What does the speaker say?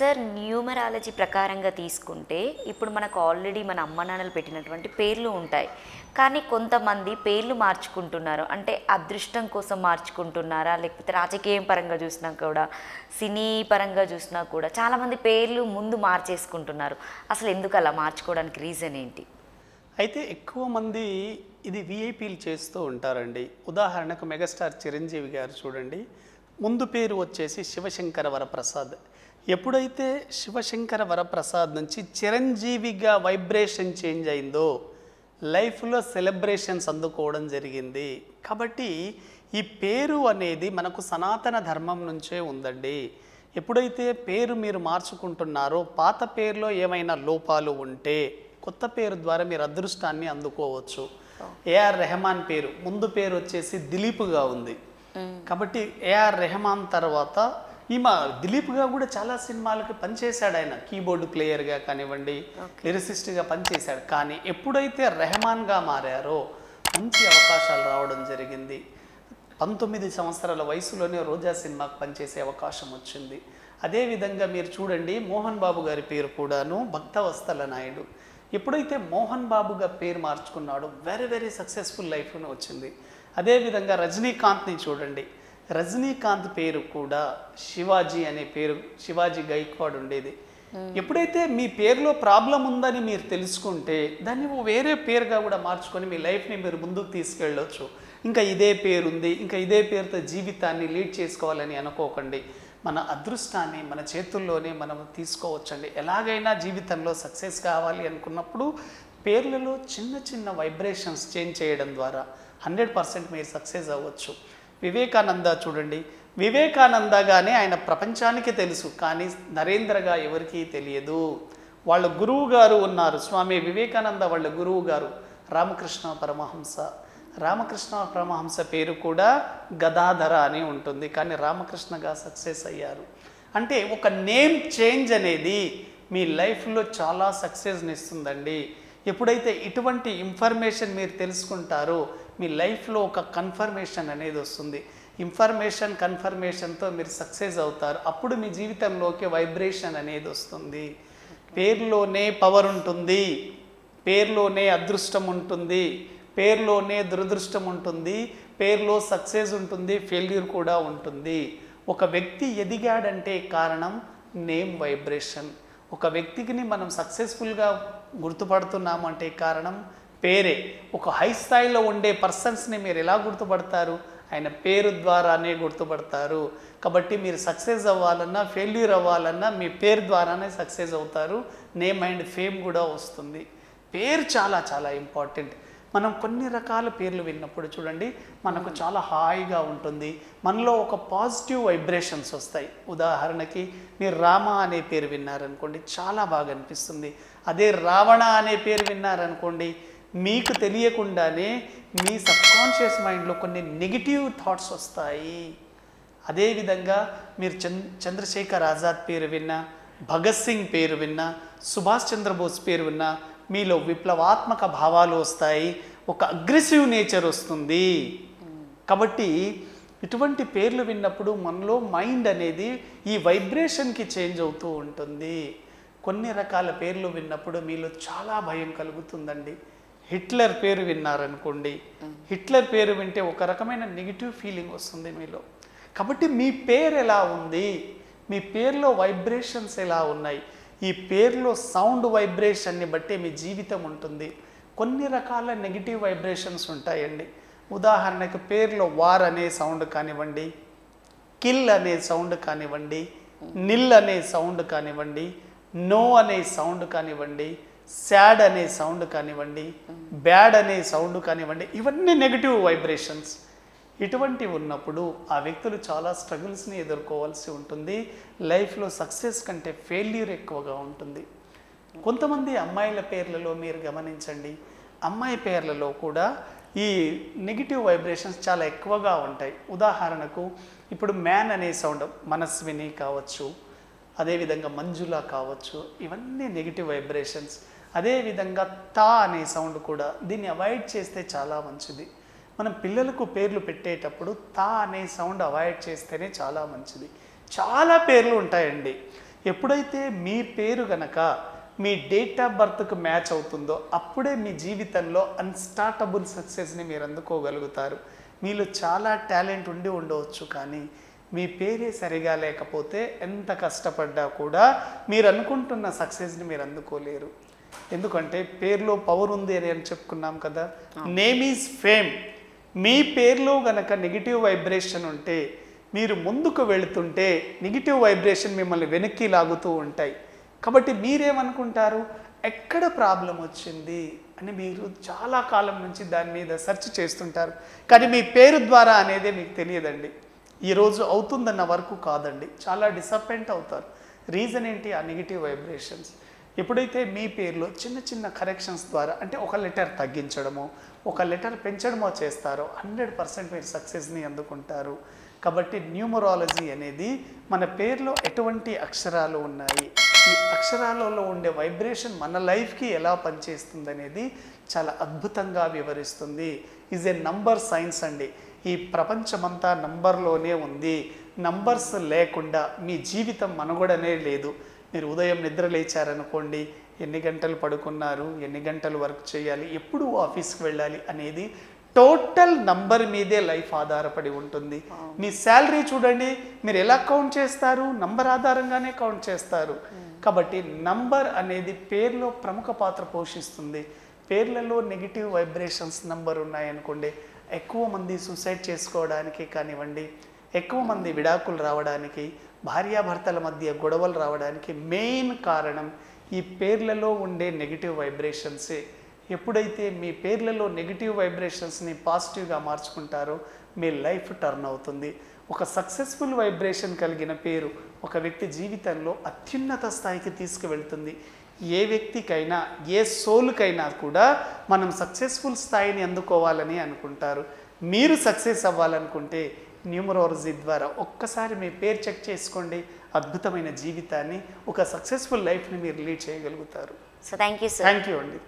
Sir numerology ప్రకారంగా తీసుకుంటే ఇప్పుడు మనకు ఆల్రెడీ మన అమ్మ నాన్నలు పెట్టినటువంటి పేర్లు ఉంటాయి. కానీ కొంతమంది పేర్లు మార్చుకుంటున్నారు. అంటే అదృష్టం కోసం మార్చుకుంటున్నారా? లేకపోతే రాజకీయం పరంగా చూసినా కూడా, సినీ పరంగా చూసినా కూడా చాలామంది పేర్లు ముందు మార్చేసుకుంటున్నారు. అసలు ఎందుకు అలా మార్చుకోవడానికి రీజన్ ఏంటి? అయితే ఎక్కువ మంది ఇది వీఐపీలు చేస్తూ ఉంటారండి. ఉదాహరణకు మెగాస్టార్ చిరంజీవి గారు చూడండి, ముందు పేరు వచ్చేసి శివశంకర వరప్రసాద్. ఎప్పుడైతే శివశంకర వరప్రసాద్ నుంచి చిరంజీవిగా వైబ్రేషన్ చేంజ్ అయిందో లైఫ్లో సెలబ్రేషన్స్ అందుకోవడం జరిగింది. కాబట్టి ఈ పేరు అనేది మనకు సనాతన ధర్మం నుంచే ఉందండి. ఎప్పుడైతే పేరు మీరు మార్చుకుంటున్నారో పాత పేరులో ఏమైనా లోపాలు ఉంటే కొత్త పేరు ద్వారా మీరు అదృష్టాన్ని అందుకోవచ్చు. ఏఆర్ రెహమాన్ పేరు ముందు పేరు వచ్చేసి దిలీప్గా ఉంది. కాబట్టి ఏఆర్ రెహమాన్ తర్వాత ఈమె దిలీప్గా కూడా చాలా సినిమాలకి పనిచేశాడు. ఆయన కీబోర్డు ప్లేయర్గా కానివ్వండి, లిరిసిస్ట్గా పనిచేశాడు. కానీ ఎప్పుడైతే రెహమాన్గా మారారో మంచి అవకాశాలు రావడం జరిగింది. 19 సంవత్సరాల వయసులోనే రోజా సినిమాకి పనిచేసే అవకాశం వచ్చింది. అదేవిధంగా మీరు చూడండి, మోహన్ బాబు గారి పేరు కూడాను భక్తవత్సల నాయుడు. ఎప్పుడైతే మోహన్ బాబుగా పేరు మార్చుకున్నాడో వెరీ వెరీ సక్సెస్ఫుల్ లైఫ్ను వచ్చింది. అదేవిధంగా రజనీకాంత్ని చూడండి, రజనీకాంత్ పేరు కూడా శివాజీ అనే పేరు, శివాజీ గైక్వాడ్ ఉండేది. ఎప్పుడైతే మీ పేరులో ప్రాబ్లం ఉందని మీరు తెలుసుకుంటే దాన్ని వేరే పేరుగా కూడా మార్చుకొని మీ లైఫ్ని మీరు ముందుకు తీసుకెళ్ళవచ్చు. ఇంకా ఇదే పేరు ఉంది, ఇంకా ఇదే పేరుతో జీవితాన్ని లీడ్ చేసుకోవాలని అనుకోకండి. మన అదృష్టాన్ని మన చేతుల్లోనే మనం తీసుకోవచ్చండి. ఎలాగైనా జీవితంలో సక్సెస్ కావాలి అనుకున్నప్పుడు పేర్లలో చిన్న చిన్న వైబ్రేషన్స్ చేంజ్ చేయడం ద్వారా 100% మీరు సక్సెస్ అవ్వచ్చు. వివేకానంద చూడండి, వివేకానందగానే ఆయన ప్రపంచానికి తెలుసు, కానీ నరేంద్రగా ఎవరికీ తెలియదు. వాళ్ళ గురువు గారు ఉన్నారు, స్వామి వివేకానంద వాళ్ళ గురువు గారు రామకృష్ణ పరమహంస. రామకృష్ణ పరమహంస పేరు కూడా గదాధర అని ఉంటుంది, కానీ రామకృష్ణగా సక్సెస్ అయ్యారు. అంటే ఒక నేమ్ చేంజ్ అనేది మీ లైఫ్లో చాలా సక్సెస్ని ఇస్తుందండి. ఎప్పుడైతే ఇటువంటి ఇన్ఫర్మేషన్ మీరు తెలుసుకుంటారో మీ లైఫ్లో ఒక కన్ఫర్మేషన్ అనేది వస్తుంది. ఇన్ఫర్మేషన్ కన్ఫర్మేషన్తో మీరు సక్సెస్ అవుతారు. అప్పుడు మీ జీవితంలోకి వైబ్రేషన్ అనేది వస్తుంది. పేరులోనే పవర్ ఉంటుంది, పేరులోనే అదృష్టం ఉంటుంది, పేరులోనే దురదృష్టం ఉంటుంది, పేరులో సక్సెస్ ఉంటుంది, ఫెయిల్యూర్ కూడా ఉంటుంది. ఒక వ్యక్తి ఎదిగాడంటే కారణం నేమ్ వైబ్రేషన్. ఒక వ్యక్తికి మనం సక్సెస్ఫుల్గా గుర్తుపడుతున్నాము అంటే కారణం పేరే. ఒక హై స్థాయిలో ఉండే పర్సన్స్ని మీరు ఎలా గుర్తుపడతారు? ఆయన పేరు ద్వారానే గుర్తుపడతారు. కాబట్టి మీరు సక్సెస్ అవ్వాలన్నా ఫెయిల్యూర్ అవ్వాలన్నా మీ పేరు ద్వారానే సక్సెస్ అవుతారు. నేమ్ అండ్ ఫేమ్ కూడా వస్తుంది. పేరు చాలా చాలా ఇంపార్టెంట్. మనం కొన్ని రకాల పేర్లు విన్నప్పుడు చూడండి మనకు చాలా హాయిగా ఉంటుంది, మనలో ఒక పాజిటివ్ వైబ్రేషన్స్ వస్తాయి. ఉదాహరణకి మీరు రామ అనే పేరు విన్నారనుకోండి చాలా బాగా అనిపిస్తుంది. అదే రావణ అనే పేరు విన్నారనుకోండి మీకు తెలియకుండానే మీ సబ్కాన్షియస్ మైండ్లో కొన్ని నెగిటివ్ థాట్స్ వస్తాయి. అదేవిధంగా మీరు చంద్రశేఖర్ ఆజాద్ పేరు విన్నా, భగత్ సింగ్ పేరు విన్నా, సుభాష్ చంద్రబోస్ పేరు విన్నా మీలో విప్లవాత్మక భావాలు వస్తాయి, ఒక అగ్రెసివ్ నేచర్ వస్తుంది. కాబట్టి ఇటువంటి పేర్లు విన్నప్పుడు మనలో మైండ్ అనేది ఈ వైబ్రేషన్కి చేంజ్ అవుతూ ఉంటుంది. కొన్ని రకాల పేర్లు విన్నప్పుడు మీలో చాలా భయం కలుగుతుందండి. హిట్లర్ పేరు విన్నారనుకోండి, హిట్లర్ పేరు వింటే ఒక రకమైన నెగిటివ్ ఫీలింగ్ వస్తుంది మీలో. కాబట్టి మీ పేరు ఎలా ఉంది, మీ పేరులో వైబ్రేషన్స్ ఎలా ఉన్నాయి, ఈ పేరులో సౌండ్ వైబ్రేషన్ని బట్టి మీ జీవితం ఉంటుంది. కొన్ని రకాల నెగిటివ్ వైబ్రేషన్స్ ఉంటాయండి. ఉదాహరణకు పేరులో వార్ అనే సౌండ్ కానివ్వండి, కిల్ అనే సౌండ్ కానివ్వండి, నిల్ అనే సౌండ్ కానివ్వండి, నో అనే సౌండ్ కానివ్వండి, సాడ్ అనే సౌండ్ కానివ్వండి, బ్యాడ్ అనే సౌండ్ కానివ్వండి, ఇవన్నీ నెగిటివ్ వైబ్రేషన్స్. ఇటువంటివి ఉన్నప్పుడు ఆ వ్యక్తులు చాలా స్ట్రగుల్స్ని ఎదుర్కోవాల్సి ఉంటుంది. లైఫ్లో సక్సెస్ కంటే ఫెయిల్యూర్ ఎక్కువగా ఉంటుంది. కొంతమంది అమ్మాయిల పేర్లలో మీరు గమనించండి, అమ్మాయి పేర్లలో కూడా ఈ నెగిటివ్ వైబ్రేషన్స్ చాలా ఎక్కువగా ఉంటాయి. ఉదాహరణకు ఇప్పుడు మ్యాన్ అనే సౌండ్ మనస్విని కావచ్చు, అదేవిధంగా మంజుల కావచ్చు, ఇవన్నీ నెగిటివ్ వైబ్రేషన్స్. అదేవిధంగా తా అనే సౌండ్ కూడా, దీన్ని అవాయిడ్ చేస్తే చాలా మంచిది. మనం పిల్లలకు పేర్లు పెట్టేటప్పుడు తా అనే సౌండ్ అవాయిడ్ చేస్తేనే చాలా మంచిది. చాలా పేర్లు ఉంటాయండి. ఎప్పుడైతే మీ పేరు గనక మీ డేట్ ఆఫ్ బర్త్కు మ్యాచ్ అవుతుందో అప్పుడే మీ జీవితంలో అన్స్టార్టబుల్ సక్సెస్ని మీరు అందుకోగలుగుతారు. మీలో చాలా టాలెంట్ ఉండి ఉండవచ్చు, కానీ మీ పేరే సరిగా లేకపోతే ఎంత కష్టపడ్డా కూడా మీరు అనుకుంటున్న సక్సెస్ని మీరు అందుకోలేరు. ఎందుకంటే పేరులో పవర్ ఉంది అని చెప్పుకున్నాం కదా. Name is fame. మీ పేరులో గనక నెగిటివ్ వైబ్రేషన్ ఉంటే, మీరు ముందుకు వెళుతుంటే నెగిటివ్ వైబ్రేషన్ మిమ్మల్ని వెనక్కి లాగుతూ ఉంటాయి. కాబట్టి మీరేమనుకుంటారు, ఎక్కడ ప్రాబ్లం వచ్చింది అని మీరు చాలా కాలం నుంచి దాని మీద సెర్చ్ చేస్తుంటారు. కానీ మీ పేరు ద్వారా అనేది మీకు తెలియదండి. ఈరోజు అవుతుందన్న వరకు కాదండి, చాలా డిసప్పాయింట్ అవుతారు. రీజన్ ఏంటి? ఆ నెగిటివ్ వైబ్రేషన్స్. ఎప్పుడైతే మీ పేరులో చిన్న చిన్న కరెక్షన్స్ ద్వారా, అంటే ఒక లెటర్ తగ్గించడమో ఒక లెటర్ పెంచడమో చేస్తారో 100% మీరు సక్సెస్ని అందుకుంటారు. కాబట్టి న్యూమరాలజీ అనేది మన పేరులో ఎటువంటి అక్షరాలు ఉన్నాయి, ఈ అక్షరాలలో ఉండే వైబ్రేషన్ మన లైఫ్కి ఎలా పనిచేస్తుంది అనేది చాలా అద్భుతంగా వివరిస్తుంది. ఈజ్ ఏ నంబర్ సైన్స్ అండి. ఈ ప్రపంచమంతా నంబర్లోనే ఉంది. నంబర్స్ లేకుండా మీ జీవితం మనుగడనే లేదు. మీరు ఉదయం నిద్ర లేచారనుకోండి, ఎన్ని గంటలు పడుకున్నారు, ఎన్ని గంటలు వర్క్ చేయాలి, ఎప్పుడు ఆఫీస్కి వెళ్ళాలి అనేది టోటల్ నంబర్ మీదే లైఫ్ ఆధారపడి ఉంటుంది. మీ శాలరీ చూడండి, మీరు ఎలా కౌంట్ చేస్తారు? నంబర్ ఆధారంగానే కౌంట్ చేస్తారు. కాబట్టి నంబర్ అనేది పేరులో ప్రముఖ పాత్ర పోషిస్తుంది. పేర్లలో నెగిటివ్ వైబ్రేషన్స్ నంబర్ ఉన్నాయనుకోండి, ఎక్కువ మంది సూసైడ్ చేసుకోవడానికి కానివ్వండి, ఎక్కువ మంది విడాకులు రావడానికి, భార్యాభర్తల మధ్య గొడవలు రావడానికి మెయిన్ కారణం ఈ పేర్లలో ఉండే నెగిటివ్ వైబ్రేషన్సే. ఎప్పుడైతే మీ పేర్లలో నెగిటివ్ వైబ్రేషన్స్ని పాజిటివ్గా మార్చుకుంటారో మీ లైఫ్ టర్న్ అవుతుంది. ఒక సక్సెస్ఫుల్ వైబ్రేషన్ కలిగిన పేరు ఒక వ్యక్తి జీవితంలో అత్యున్నత స్థాయికి తీసుకువెళ్తుంది. ఏ వ్యక్తికైనా, ఏ సోల్కైనా కూడా మనం సక్సెస్ఫుల్ స్థాయిని అందుకోవాలని అనుకుంటారు. మీరు సక్సెస్ అవ్వాలనుకుంటే న్యూమరాలజీ ద్వారా ఒక్కసారి మీ పేరు చెక్ చేసుకోండి. అద్భుతమైన జీవితాన్ని, ఒక సక్సెస్ఫుల్ లైఫ్ని మీరు లీడ్ చేయగలుగుతారు. So thank you sir. Thank you అండి.